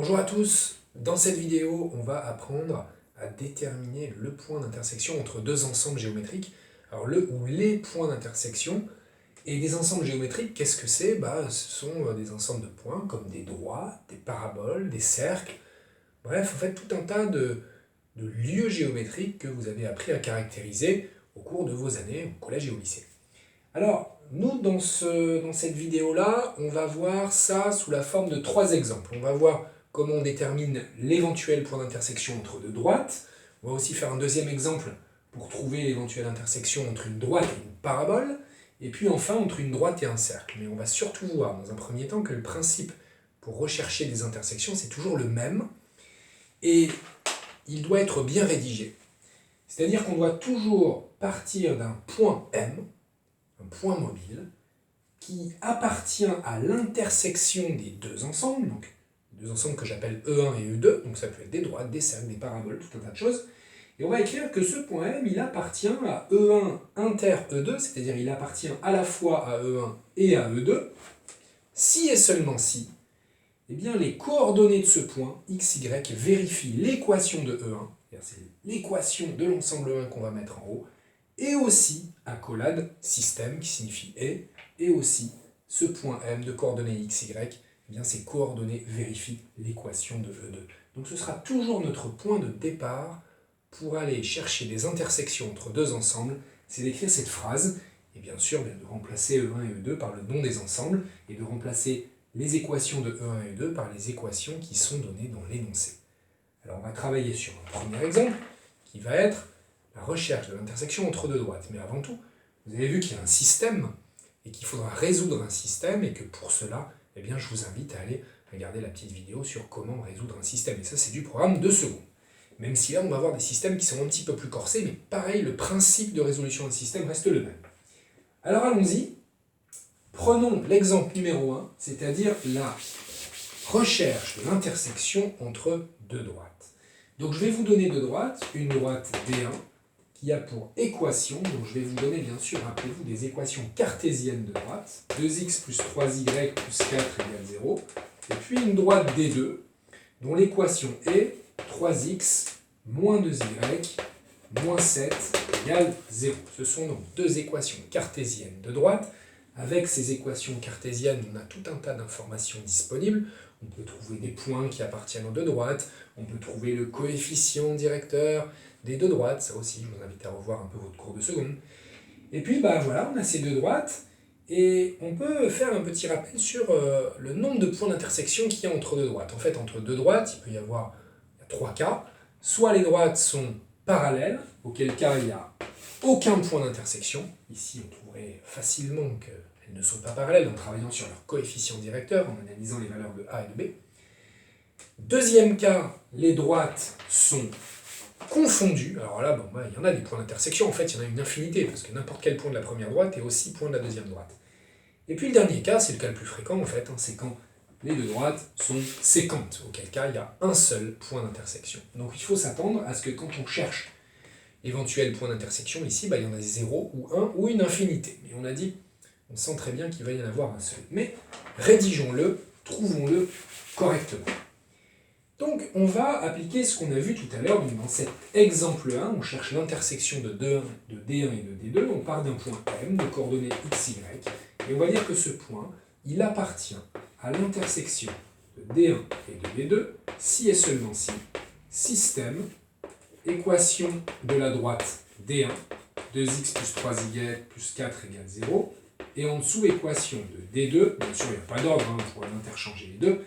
Bonjour à tous, dans cette vidéo on va apprendre à déterminer le point d'intersection entre deux ensembles géométriques. Alors le ou les points d'intersection, et des ensembles géométriques, qu'est-ce que c'est? Ce sont des ensembles de points comme des droites, des paraboles, des cercles, bref en fait tout un tas de lieux géométriques que vous avez appris à caractériser au cours de vos années au collège et au lycée. Alors, nous, dans cette vidéo-là, on va voir ça sous la forme de trois exemples. On va voir comment on détermine l'éventuel point d'intersection entre deux droites. On va aussi faire un deuxième exemple pour trouver l'éventuelle intersection entre une droite et une parabole. Et puis enfin, entre une droite et un cercle. Mais on va surtout voir, dans un premier temps, que le principe pour rechercher des intersections, c'est toujours le même. Et il doit être bien rédigé. C'est-à-dire qu'on doit toujours partir d'un point M, un point mobile, qui appartient à l'intersection des deux ensembles, donc deux ensembles que j'appelle E1 et E2, donc ça peut être des droites, des cercles, des paraboles, tout un tas de choses, et on va écrire que ce point M, il appartient à E1 inter E2, c'est-à-dire il appartient à la fois à E1 et à E2, si et seulement si, eh bien les coordonnées de ce point, x, y, vérifient l'équation de E1, c'est l'équation de l'ensemble E1 qu'on va mettre en haut, et aussi accolade système qui signifie et aussi ce point M de coordonnées x, y, eh bien ces coordonnées vérifient l'équation de E2. Donc ce sera toujours notre point de départ pour aller chercher des intersections entre deux ensembles, c'est d'écrire cette phrase, et bien sûr de remplacer E1 et E2 par le nom des ensembles, et de remplacer les équations de E1 et E2 par les équations qui sont données dans l'énoncé. Alors on va travailler sur un premier exemple, qui va être la recherche de l'intersection entre deux droites. Mais avant tout, vous avez vu qu'il y a un système, et qu'il faudra résoudre un système, et que pour cela, eh bien, je vous invite à aller regarder la petite vidéo sur comment résoudre un système. Et ça, c'est du programme 2 secondes. Même si là, on va avoir des systèmes qui sont un petit peu plus corsés, mais pareil, le principe de résolution d'un système reste le même. Alors allons-y. Prenons l'exemple numéro 1, c'est-à-dire la recherche de l'intersection entre deux droites. Donc je vais vous donner deux droites, une droite D1 qui a pour équation, donc je vais vous donner bien sûr, rappelez-vous, des équations cartésiennes de droite, 2x plus 3y plus 4 égale 0, et puis une droite D2 dont l'équation est 3x moins 2y moins 7 égale 0. Ce sont donc deux équations cartésiennes de droite. Avec ces équations cartésiennes, on a tout un tas d'informations disponibles. On peut trouver des points qui appartiennent aux deux droites, on peut trouver le coefficient directeur des deux droites, ça aussi, je vous invite à revoir un peu votre cours de seconde. Et puis, voilà, on a ces deux droites, et on peut faire un petit rappel sur le nombre de points d'intersection qu'il y a entre deux droites. En fait, entre deux droites, il peut y avoir trois cas. Soit les droites sont parallèles, auquel cas il n'y a aucun point d'intersection. Ici, on trouverait facilement qu'elles ne sont pas parallèles en travaillant sur leur coefficient directeur, en analysant les valeurs de A et de B. Deuxième cas, les droites sont confondues. Alors là, il y en a des points d'intersection, en fait, il y en a une infinité, parce que n'importe quel point de la première droite est aussi point de la deuxième droite. Et puis le dernier cas, c'est le cas le plus fréquent, en fait, c'est quand les deux droites sont séquentes, auquel cas il y a un seul point d'intersection. Donc il faut s'attendre à ce que quand on cherche éventuel point d'intersection, ici, il y en a 0 ou 1 ou une infinité. Mais on a dit, on sent très bien qu'il va y en avoir un seul. Mais rédigeons-le, trouvons-le correctement. Donc on va appliquer ce qu'on a vu tout à l'heure. Dans cet exemple 1, on cherche l'intersection de D1 et de D2. On part d'un point M de coordonnées x, y. Et on va dire que ce point, il appartient à l'intersection de D1 et de D2, si et seulement si, système, équation de la droite D1, 2x plus 3y plus 4 égale 0, et en dessous, équation de D2, bien sûr il n'y a pas d'ordre, on pourrait interchanger les deux,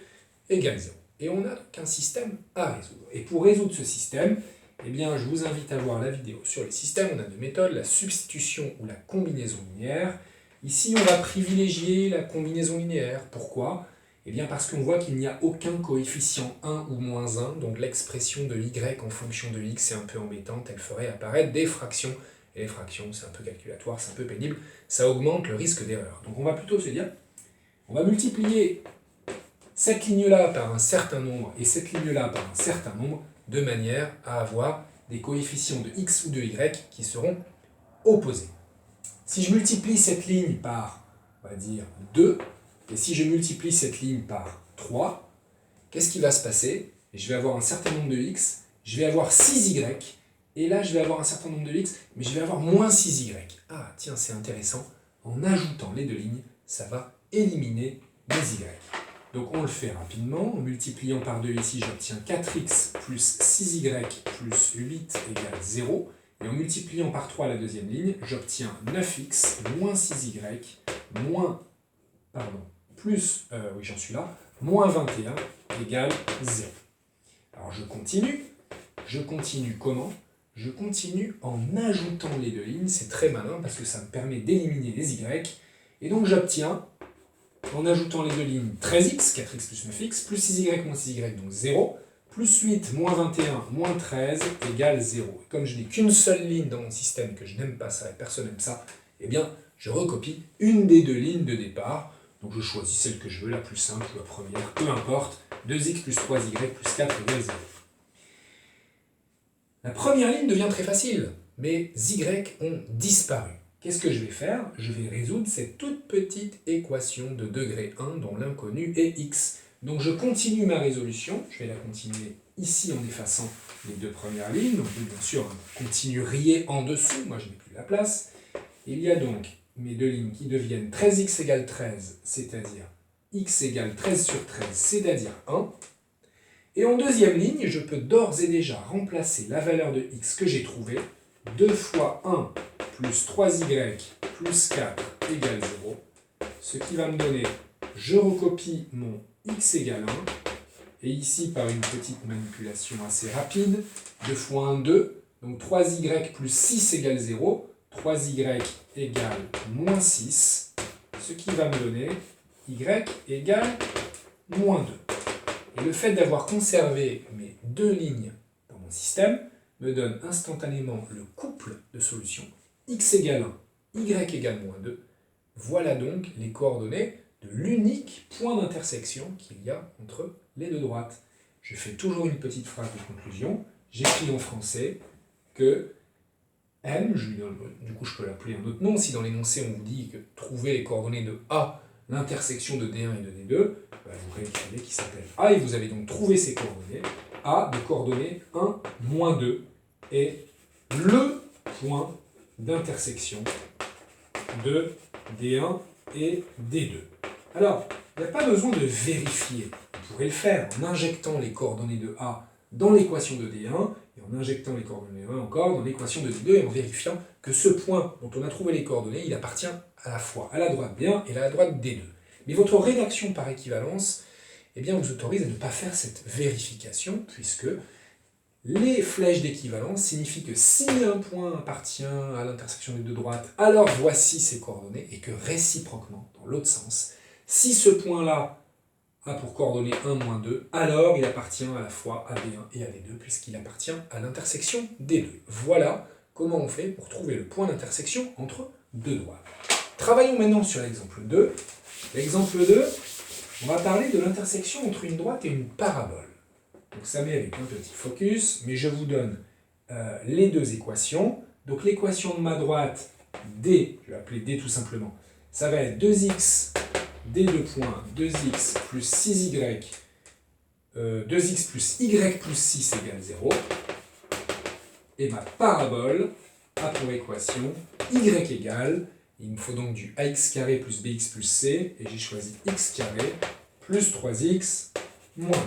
égale 0. Et on a donc un système à résoudre. Et pour résoudre ce système, eh bien, je vous invite à voir la vidéo sur les systèmes. On a deux méthodes, la substitution ou la combinaison linéaire. Ici, on va privilégier la combinaison linéaire. Pourquoi ? Eh bien parce qu'on voit qu'il n'y a aucun coefficient 1 ou moins 1, donc l'expression de y en fonction de x est un peu embêtante, elle ferait apparaître des fractions, et les fractions c'est un peu calculatoire, c'est un peu pénible, ça augmente le risque d'erreur. Donc on va plutôt se dire, on va multiplier cette ligne-là par un certain nombre et cette ligne-là par un certain nombre, de manière à avoir des coefficients de x ou de y qui seront opposés. Si je multiplie cette ligne par, on va dire, 2, et si je multiplie cette ligne par 3, qu'est-ce qui va se passer? Je vais avoir un certain nombre de x, je vais avoir 6y, et là je vais avoir un certain nombre de x, mais je vais avoir moins 6y. Ah tiens, c'est intéressant, en ajoutant les deux lignes, ça va éliminer les y. Donc on le fait rapidement, en multipliant par 2 ici, j'obtiens 4x plus 6y plus 8 égale 0. Et en multipliant par 3 la deuxième ligne, j'obtiens 9x moins 6y plus, oui j'en suis là, moins 21 égale 0. Alors je continue comment? Je continue en ajoutant les deux lignes, c'est très malin parce que ça me permet d'éliminer les y. Et donc j'obtiens, en ajoutant les deux lignes, 13x, 4x plus 9x, plus 6y moins 6y, donc 0, plus 8 moins 21 moins 13 égale 0. Et comme je n'ai qu'une seule ligne dans mon système, que je n'aime pas ça et personne n'aime ça, eh bien je recopie une des deux lignes de départ. Donc je choisis celle que je veux, la plus simple, la première, peu importe. 2x plus 3y plus 4 égale 0. La première ligne devient très facile. Mes y ont disparu. Qu'est-ce que je vais faire? Je vais résoudre cette toute petite équation de degré 1 dont l'inconnu est x. Donc je continue ma résolution. Je vais la continuer ici en effaçant les deux premières lignes. Donc bien sûr, continueriez en dessous. Moi, je n'ai plus la place. Il y a donc mes deux lignes qui deviennent 13x égale 13, c'est-à-dire x égale 13 sur 13, c'est-à-dire 1. Et en deuxième ligne, je peux d'ores et déjà remplacer la valeur de x que j'ai trouvée. 2 fois 1 plus 3y plus 4 égale 0. Ce qui va me donner, je recopie mon x égale 1. Et ici, par une petite manipulation assez rapide, 2 fois 1, 2. Donc 3y plus 6 égale 0. 3y égale moins 6, ce qui va me donner y égale moins 2. Et le fait d'avoir conservé mes deux lignes dans mon système me donne instantanément le couple de solutions x égale 1, y égale moins 2. Voilà donc les coordonnées de l'unique point d'intersection qu'il y a entre les deux droites. Je fais toujours une petite phrase de conclusion. J'écris en français que M, du coup je peux l'appeler un autre nom, si dans l'énoncé on vous dit que trouver les coordonnées de A, l'intersection de D1 et de D2, vous réécrivez qui s'appelle A, et vous avez donc trouvé ces coordonnées. A de coordonnées 1, moins 2, est le point d'intersection de D1 et D2. Alors, il n'y a pas besoin de vérifier. Vous pourrez le faire en injectant les coordonnées de A dans l'équation de D1, et en injectant les coordonnées 1 encore dans l'équation de D2, et en vérifiant que ce point dont on a trouvé les coordonnées, il appartient à la fois à la droite D1 et à la droite D2. Mais votre rédaction par équivalence, eh bien, vous autorise à ne pas faire cette vérification, puisque les flèches d'équivalence signifient que si un point appartient à l'intersection des deux droites, alors voici ses coordonnées, et que réciproquement, dans l'autre sens, si ce point-là a pour coordonnées 1, moins 2, alors il appartient à la fois à D1 et à D2, puisqu'il appartient à l'intersection D2. Voilà comment on fait pour trouver le point d'intersection entre deux droites. Travaillons maintenant sur l'exemple 2. L'exemple 2, on va parler de l'intersection entre une droite et une parabole. Donc ça met avec un petit focus, mais je vous donne les deux équations. Donc l'équation de ma droite, D, je vais appeler D tout simplement, ça va être 2x, D2 points, 2x plus 6y, 2x plus y plus 6 égale 0. Et ma parabole a pour équation y égale, il me faut donc du ax carré plus bx plus c, et j'ai choisi x carré plus 3x moins 2.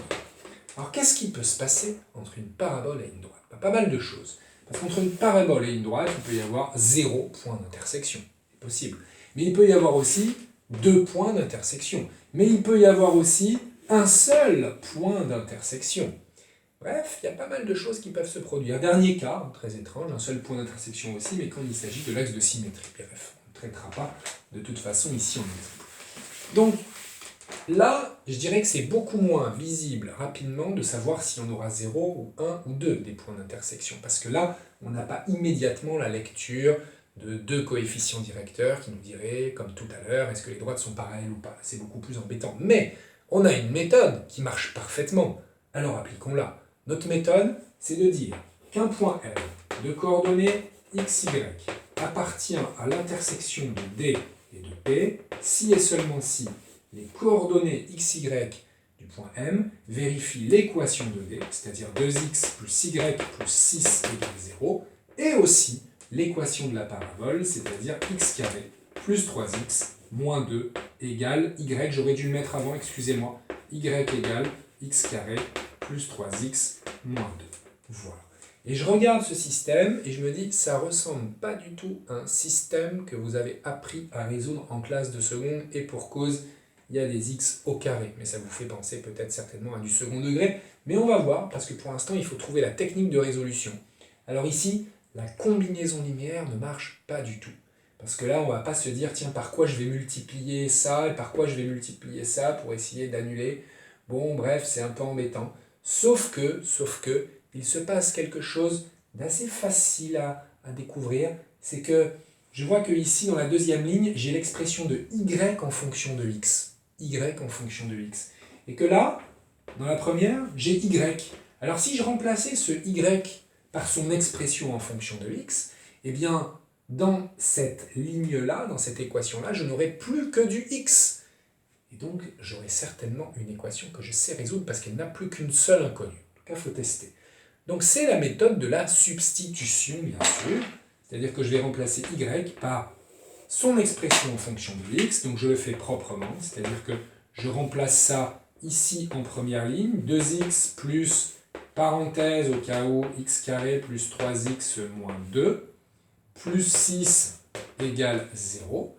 Alors qu'est-ce qui peut se passer entre une parabole et une droite? Pas mal de choses. Parce qu'entre une parabole et une droite, il peut y avoir 0 point d'intersection. C'est possible. Mais il peut y avoir aussi 2 points d'intersection. Mais il peut y avoir aussi un seul point d'intersection. Bref, il y a pas mal de choses qui peuvent se produire. Dernier cas, très étrange, un seul point d'intersection aussi, mais quand il s'agit de l'axe de symétrie. Bref, on ne traitera pas de toute façon ici en exemple. Donc, là, je dirais que c'est beaucoup moins visible rapidement de savoir si on aura 0 ou 1 ou 2 des points d'intersection. Parce que là, on n'a pas immédiatement la lecture de deux coefficients directeurs qui nous diraient, comme tout à l'heure, est-ce que les droites sont parallèles ou pas. C'est beaucoup plus embêtant. Mais on a une méthode qui marche parfaitement. Alors appliquons-la. Notre méthode, c'est de dire qu'un point L de coordonnées x, y appartient à l'intersection de D et de P si et seulement si les coordonnées xy du point M, vérifie l'équation de D, c'est-à-dire 2x plus y plus 6 égale 0, et aussi l'équation de la parabole, c'est-à-dire x carré plus 3x moins 2 égale y, j'aurais dû le mettre avant, excusez-moi, y égale x carré plus 3x moins 2. Voilà. Et je regarde ce système et je me dis, ça ressemble pas du tout à un système que vous avez appris à résoudre en classe de seconde, et pour cause, il y a des x au carré. Mais ça vous fait penser peut-être certainement à du second degré, mais on va voir, parce que pour l'instant, il faut trouver la technique de résolution. Alors ici, la combinaison linéaire ne marche pas du tout. Parce que là, on ne va pas se dire, tiens, par quoi je vais multiplier ça et par quoi je vais multiplier ça pour essayer d'annuler. Bon, bref, c'est un peu embêtant. Sauf que, il se passe quelque chose d'assez facile à découvrir. C'est que je vois que ici, dans la deuxième ligne, j'ai l'expression de y en fonction de x. Y en fonction de x. Et que là, dans la première, j'ai y. Alors si je remplaçais ce y par son expression en fonction de x, eh bien, dans cette ligne-là, dans cette équation-là, je n'aurai plus que du x. Et donc, j'aurai certainement une équation que je sais résoudre parce qu'elle n'a plus qu'une seule inconnue. En tout cas, il faut tester. Donc, c'est la méthode de la substitution, bien sûr. C'est-à-dire que je vais remplacer y par son expression en fonction de x. Donc, je le fais proprement. C'est-à-dire que je remplace ça ici en première ligne. 2x plus, parenthèse au cas où, x carré plus 3x moins 2, plus 6 égale 0.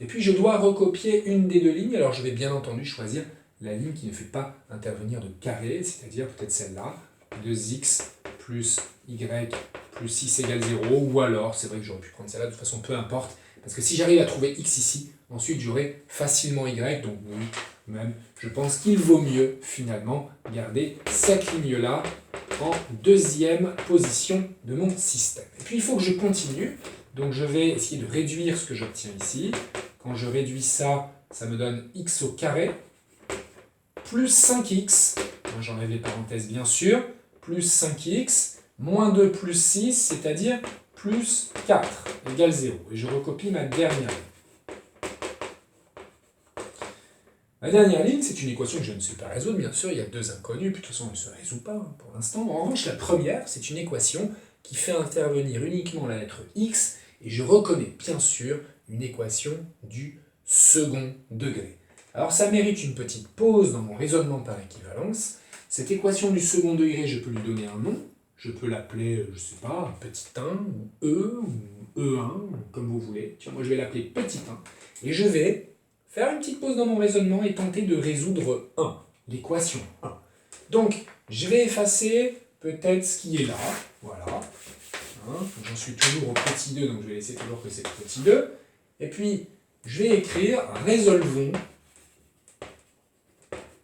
Et puis je dois recopier une des deux lignes. Alors je vais bien entendu choisir la ligne qui ne fait pas intervenir de carré, c'est-à-dire peut-être celle-là, 2x plus y plus 6 égale 0, ou alors, c'est vrai que j'aurais pu prendre celle-là, de toute façon peu importe, parce que si j'arrive à trouver x ici, ensuite j'aurai facilement y, donc oui, même, je pense qu'il vaut mieux finalement garder cette ligne-là en deuxième position de mon système. Et puis il faut que je continue, donc je vais essayer de réduire ce que j'obtiens ici. Quand je réduis ça, ça me donne x au carré, plus 5x, j'enlève les parenthèses bien sûr, plus 5x, moins 2 plus 6, c'est-à-dire plus 4, égale 0. Et je recopie ma dernière ligne. La dernière ligne, c'est une équation que je ne sais pas résoudre, bien sûr, il y a deux inconnues, puis de toute façon, elle ne se résout pas pour l'instant. En revanche, la première, c'est une équation qui fait intervenir uniquement la lettre x, et je reconnais bien sûr une équation du second degré. Alors ça mérite une petite pause dans mon raisonnement par équivalence. Cette équation du second degré, je peux lui donner un nom. Je peux l'appeler, je ne sais pas, petit 1, ou E, ou E1, comme vous voulez. Tiens, moi je vais l'appeler petit 1. Et je vais faire une petite pause dans mon raisonnement et tenter de résoudre 1, l'équation 1. Donc, je vais effacer peut-être ce qui est là. Voilà. J'en suis toujours au petit 2, donc je vais laisser toujours que c'est le petit 2. Et puis, je vais écrire « Résolvons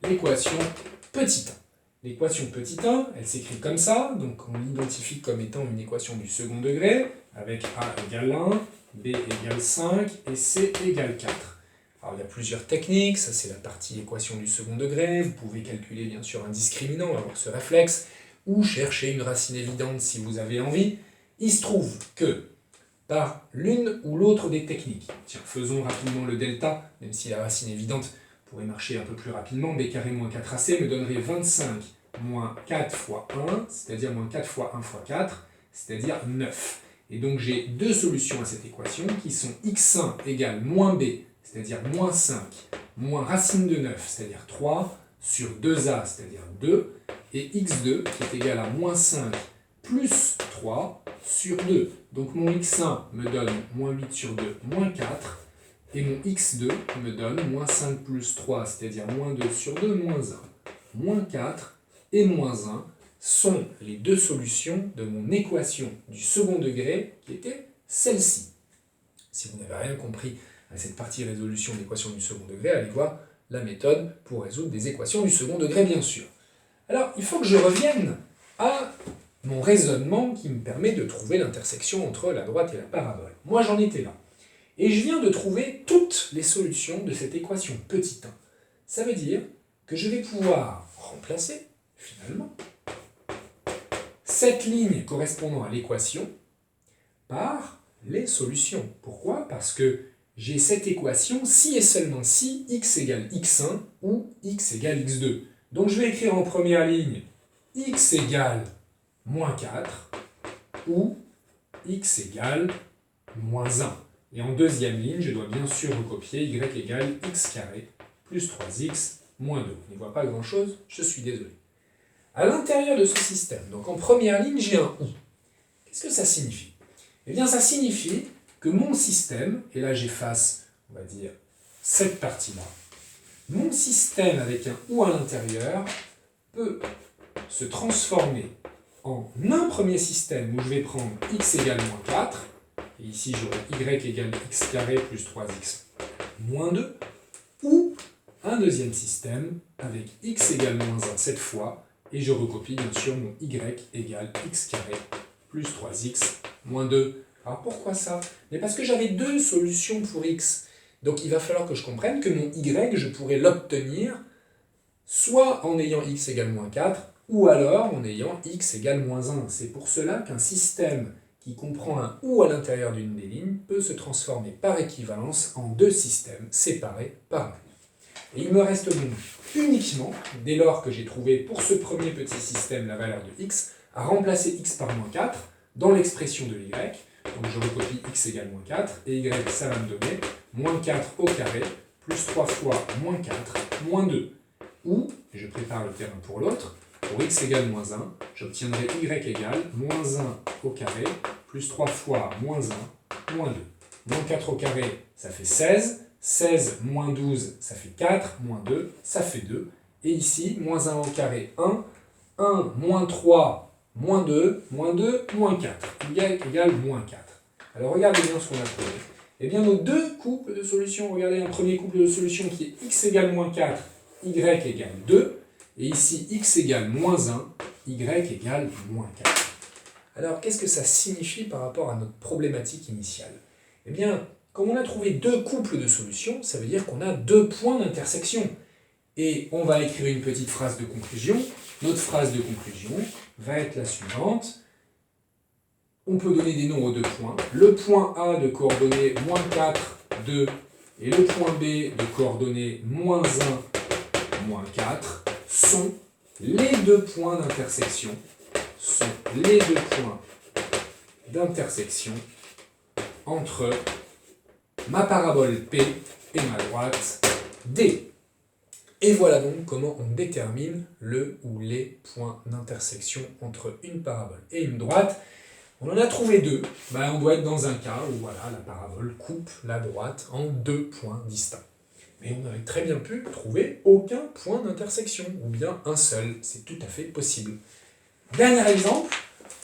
l'équation petit 1 ». L'équation petit 1, elle s'écrit comme ça, donc on l'identifie comme étant une équation du second degré, avec a égale 1, b égale 5 et c égale 4. Alors il y a plusieurs techniques, ça c'est la partie équation du second degré, vous pouvez calculer bien sûr un discriminant, avoir ce réflexe, ou chercher une racine évidente si vous avez envie. Il se trouve que par l'une ou l'autre des techniques, tiens, faisons rapidement le delta, même si la racine évidente pourrait marcher un peu plus rapidement, b carré moins 4ac me donnerait 25 moins 4 fois 1, c'est-à-dire moins 4 fois 1 fois 4, c'est-à-dire 9. Et donc j'ai deux solutions à cette équation qui sont x1 égale moins b, c'est-à-dire moins 5, moins racine de 9, c'est-à-dire 3, sur 2a, c'est-à-dire 2, et x2 qui est égal à moins 5 plus 3 sur 2. Donc mon x1 me donne moins 8 sur 2, moins 4, et mon x2 me donne moins 5 plus 3, c'est-à-dire moins 2 sur 2, moins 1. Moins 4 et moins 1 sont les deux solutions de mon équation du second degré qui était celle-ci. Si vous n'avez rien compris à cette partie résolution de l'équation du second degré, allez voir la méthode pour résoudre des équations du second degré, bien sûr. Alors, il faut que je revienne à mon raisonnement qui me permet de trouver l'intersection entre la droite et la parabole. Moi, j'en étais là. Et je viens de trouver toutes les solutions de cette équation petit 1. Ça veut dire que je vais pouvoir remplacer, finalement, cette ligne correspondant à l'équation par les solutions. Pourquoi? Parce que j'ai cette équation si et seulement si x égale x1 ou x égale x2. Donc je vais écrire en première ligne x égale moins 4 ou x égale moins 1. Et en deuxième ligne, je dois bien sûr recopier y égale x carré plus 3x moins 2. On n'y voit pas grand-chose, je suis désolé. À l'intérieur de ce système, donc en première ligne, j'ai un ou. Qu'est-ce que ça signifie? Eh bien, ça signifie que mon système, et là j'efface, on va dire, cette partie-là, mon système avec un ou à l'intérieur peut se transformer en un premier système où je vais prendre x égale moins 4, et ici j'aurai y égale x carré plus 3x moins 2, ou un deuxième système avec x égale moins 1 cette fois, et je recopie bien sûr mon y égale x carré plus 3x moins 2. Alors pourquoi ça? Mais parce que j'avais deux solutions pour x. Donc il va falloir que je comprenne que mon y, je pourrais l'obtenir soit en ayant x égale moins 4, ou alors en ayant x égale moins 1. C'est pour cela qu'un système qui comprend un ou à l'intérieur d'une des lignes peut se transformer par équivalence en deux systèmes séparés par un. Et il me reste donc uniquement, dès lors que j'ai trouvé pour ce premier petit système la valeur de x, à remplacer x par moins 4 dans l'expression de y. Donc je recopie x égale moins 4, et y, ça va me donner moins 4 au carré, plus 3 fois moins 4, moins 2. Ou, et je prépare le terrain pour l'autre, pour x égale moins 1, j'obtiendrai y égale moins 1 au carré, plus 3 fois moins 1, moins 2. Moins 4 au carré, ça fait 16. 16 moins 12, ça fait 4, moins 2, ça fait 2. Et ici, moins 1 au carré, 1. 1 moins 3, moins 2, moins 2, moins 4. Y égale moins 4. Alors regardez bien ce qu'on a trouvé. Eh bien, nos deux couples de solutions, regardez un premier couple de solutions qui est x égale moins 4, y égale 2. Et ici, x égale moins 1, y égale moins 4. Alors, qu'est-ce que ça signifie par rapport à notre problématique initiale? Eh bien, comme on a trouvé deux couples de solutions, ça veut dire qu'on a deux points d'intersection. Et on va écrire une petite phrase de conclusion. Notre phrase de conclusion va être la suivante. On peut donner des noms aux deux points. Le point A de coordonnées moins 4, 2, et le point B de coordonnées moins 1, moins 4, sont les deux points d'intersection. Entre ma parabole P et ma droite D. Et voilà donc comment on détermine le ou les points d'intersection entre une parabole et une droite. On en a trouvé deux. On doit être dans un cas où voilà, la parabole coupe la droite en deux points distincts. Mais on aurait très bien pu trouver aucun point d'intersection, ou bien un seul. C'est tout à fait possible. Dernier exemple,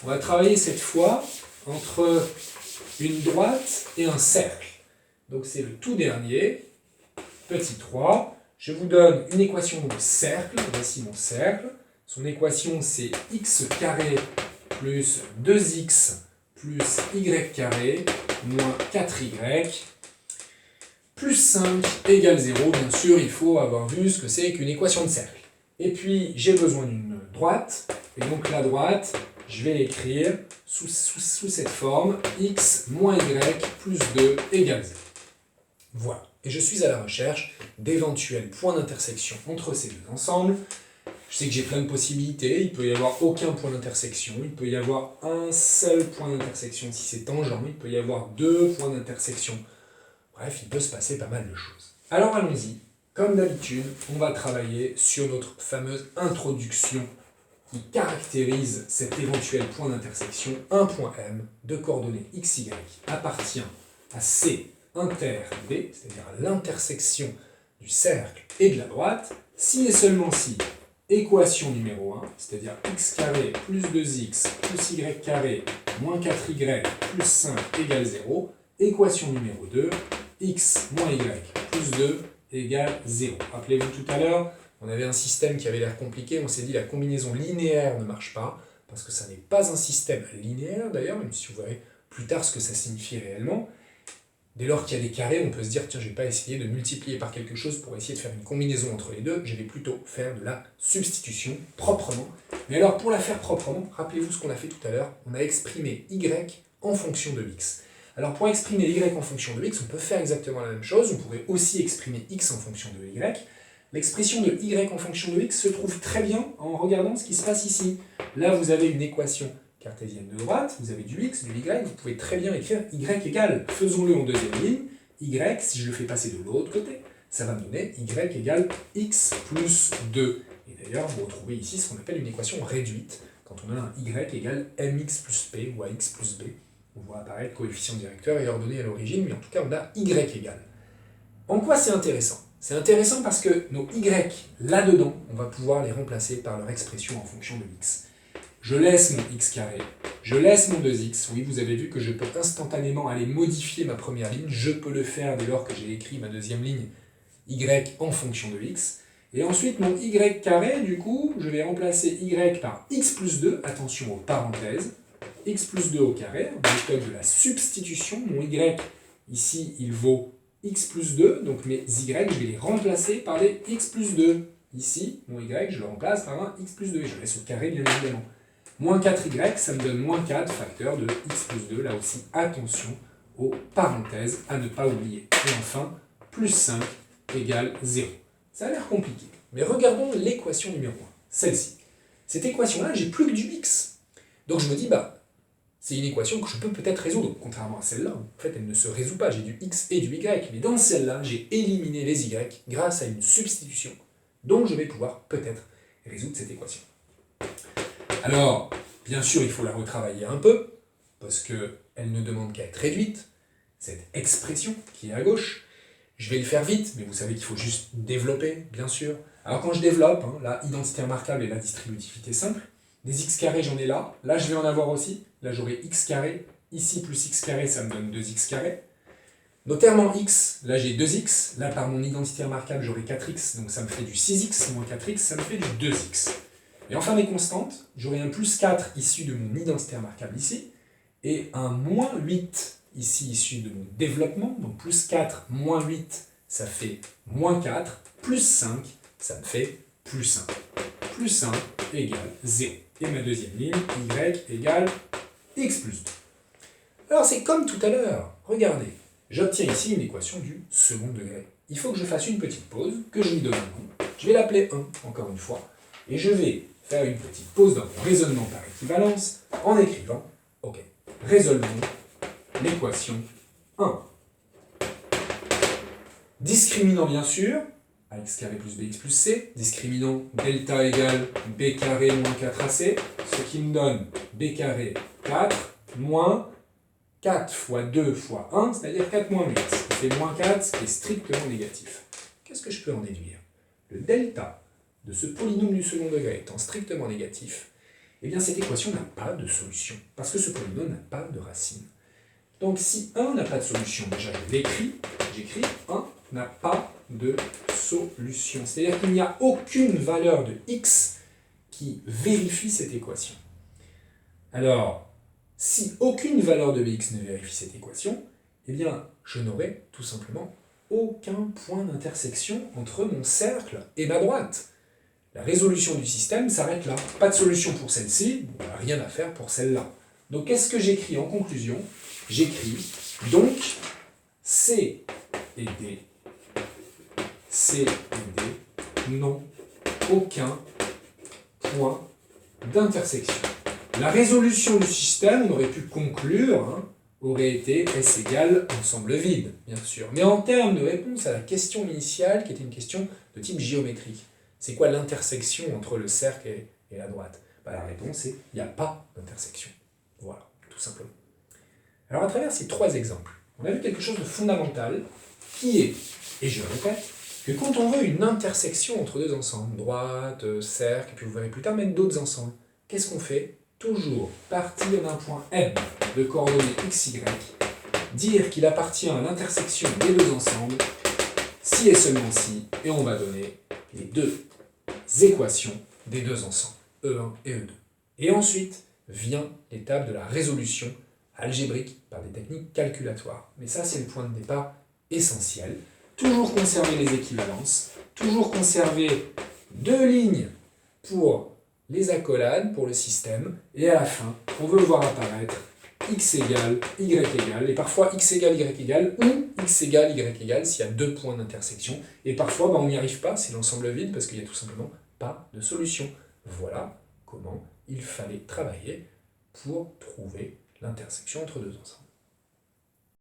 on va travailler cette fois entre une droite et un cercle. Donc c'est le tout dernier, petit 3. Je vous donne une équation de cercle. Voici mon cercle. Son équation c'est x carré plus 2x plus y carré moins 4y plus 5 égale 0. Bien sûr, il faut avoir vu ce que c'est qu'une équation de cercle. Et puis, j'ai besoin d'une droite. Et donc la droite, je vais l'écrire sous cette forme, x moins y plus 2 égale 0. Voilà. Et je suis à la recherche d'éventuels points d'intersection entre ces deux ensembles. Je sais que j'ai plein de possibilités. Il peut y avoir aucun point d'intersection. Il peut y avoir un seul point d'intersection si c'est tangent. Il peut y avoir deux points d'intersection. Bref, il peut se passer pas mal de choses. Alors allons-y. Comme d'habitude, on va travailler sur notre fameuse introduction qui caractérise cet éventuel point d'intersection. Un point M de coordonnées x, y appartient à C inter D, c'est-à-dire à l'intersection du cercle et de la droite, si et seulement si équation numéro 1, c'est-à-dire x carré plus 2x plus y carré moins 4y plus 5 égale 0, équation numéro 2, x moins y plus 2 égale 0. Rappelez-vous tout à l'heure, on avait un système qui avait l'air compliqué, on s'est dit la combinaison linéaire ne marche pas, parce que ça n'est pas un système linéaire d'ailleurs, même si vous verrez plus tard ce que ça signifie réellement. Dès lors qu'il y a des carrés, on peut se dire, tiens, je ne vais pas essayer de multiplier par quelque chose pour essayer de faire une combinaison entre les deux, je vais plutôt faire de la substitution proprement. Mais alors, pour la faire proprement, rappelez-vous ce qu'on a fait tout à l'heure, on a exprimé y en fonction de x. Alors, pour exprimer y en fonction de x, on peut faire exactement la même chose, on pourrait aussi exprimer x en fonction de y. L'expression de y en fonction de x se trouve très bien en regardant ce qui se passe ici. Là, vous avez une équation cartésienne de droite, vous avez du x, du y, vous pouvez très bien écrire y égale, faisons-le en deuxième ligne, y, si je le fais passer de l'autre côté, ça va me donner y égale x plus 2. Et d'ailleurs, vous retrouvez ici ce qu'on appelle une équation réduite, quand on a un y égale mx plus p ou ax plus b. On voit apparaître coefficient directeur et ordonnée à l'origine, mais en tout cas, on a y égale. En quoi c'est intéressant? C'est intéressant parce que nos y, là-dedans, on va pouvoir les remplacer par leur expression en fonction de x. Je laisse mon x carré, je laisse mon 2x. Oui, vous avez vu que je peux instantanément aller modifier ma première ligne. Je peux le faire dès lors que j'ai écrit ma deuxième ligne y en fonction de x. Et ensuite, mon y carré, du coup, je vais remplacer y par x plus 2, attention aux parenthèses, x plus 2 au carré, méthode de la substitution. Mon y, ici, il vaut x plus 2, donc mes y, je vais les remplacer par des x plus 2. Ici, mon y, je le remplace par un x plus 2, et je laisse au carré, bien évidemment. Moins 4y, ça me donne moins 4, facteur de x plus 2. Là aussi, attention aux parenthèses, à ne pas oublier. Et enfin, plus 5 égale 0. Ça a l'air compliqué, mais regardons l'équation numéro 1, celle-ci. Cette équation-là, j'ai plus que du x. Donc je me dis, c'est une équation que je peux peut-être résoudre, contrairement à celle-là. En fait, elle ne se résout pas, j'ai du x et du y, mais dans celle-là, j'ai éliminé les y grâce à une substitution. Donc je vais pouvoir peut-être résoudre cette équation. Alors, bien sûr, il faut la retravailler un peu, parce qu'elle ne demande qu'à être réduite, cette expression qui est à gauche. Je vais le faire vite, mais vous savez qu'il faut juste développer, bien sûr. Alors quand je développe, là, identité remarquable et la distributivité simple, des x carrés, j'en ai là. Là, je vais en avoir aussi. Là, j'aurai x carré. Ici, plus x carré, ça me donne 2x carré. Nos termes en x, là, j'ai 2x. Là, par mon identité remarquable, j'aurai 4x. Donc, ça me fait du 6x moins 4x, ça me fait du 2x. Et enfin, mes constantes, j'aurai un plus 4 issu de mon identité remarquable ici. Et un moins 8 ici issu de mon développement. Donc, plus 4 moins 8, ça fait moins 4. Plus 5, ça me fait plus 1. Plus 1 égale 0. Et ma deuxième ligne, y égale x plus 2. Alors c'est comme tout à l'heure. Regardez, j'obtiens ici une équation du second degré. Il faut que je fasse une petite pause, que je lui donne un nom. Je vais l'appeler 1, encore une fois. Et je vais faire une petite pause dans mon raisonnement par équivalence en écrivant, ok, résolvons l'équation 1. Discriminant bien sûr, ax carré plus bx plus c, discriminant delta égale b carré moins 4ac, ce qui me donne b carré 4 moins 4 fois 2 fois 1, c'est-à-dire 4 moins 8. Ça fait moins 4, ce qui est strictement négatif. Qu'est-ce que je peux en déduire? Le delta de ce polynôme du second degré étant strictement négatif, eh bien cette équation n'a pas de solution, parce que ce polynôme n'a pas de racine. Donc si 1 n'a pas de solution, déjà je l'écris, j'écris 1 n'a pas de solution. C'est-à-dire qu'il n'y a aucune valeur de x qui vérifie cette équation. Alors, si aucune valeur de bx ne vérifie cette équation, eh bien, je n'aurai tout simplement aucun point d'intersection entre mon cercle et ma droite. La résolution du système s'arrête là. Pas de solution pour celle-ci, rien à faire pour celle-là. Donc, qu'est-ce que j'écris en conclusion? J'écris donc C et D. C et D n'ont aucun point d'intersection. La résolution du système, on aurait pu conclure, aurait été S égale ensemble vide, bien sûr. Mais en termes de réponse à la question initiale, qui était une question de type géométrique, c'est quoi l'intersection entre le cercle et la droite? La réponse est il n'y a pas d'intersection. Voilà, tout simplement. Alors à travers ces trois exemples, on a vu quelque chose de fondamental qui est, et je le répète, que quand on veut une intersection entre deux ensembles, droite, cercle, et puis vous verrez plus tard mettre d'autres ensembles, qu'est-ce qu'on fait? Toujours partir d'un point M de coordonnées x, y, dire qu'il appartient à l'intersection des deux ensembles, si et seulement si, et on va donner les deux équations des deux ensembles, E1 et E2. Et ensuite vient l'étape de la résolution algébrique par des techniques calculatoires. Mais ça, c'est le point de départ essentiel. Toujours conserver les équivalences, toujours conserver deux lignes pour les accolades, pour le système, et à la fin, on veut voir apparaître x égale y égale, et parfois x égale y égale, ou x égale y égale s'il y a deux points d'intersection, et parfois on n'y arrive pas, c'est l'ensemble vide, parce qu'il n'y a tout simplement pas de solution. Voilà comment il fallait travailler pour trouver l'intersection entre deux ensembles.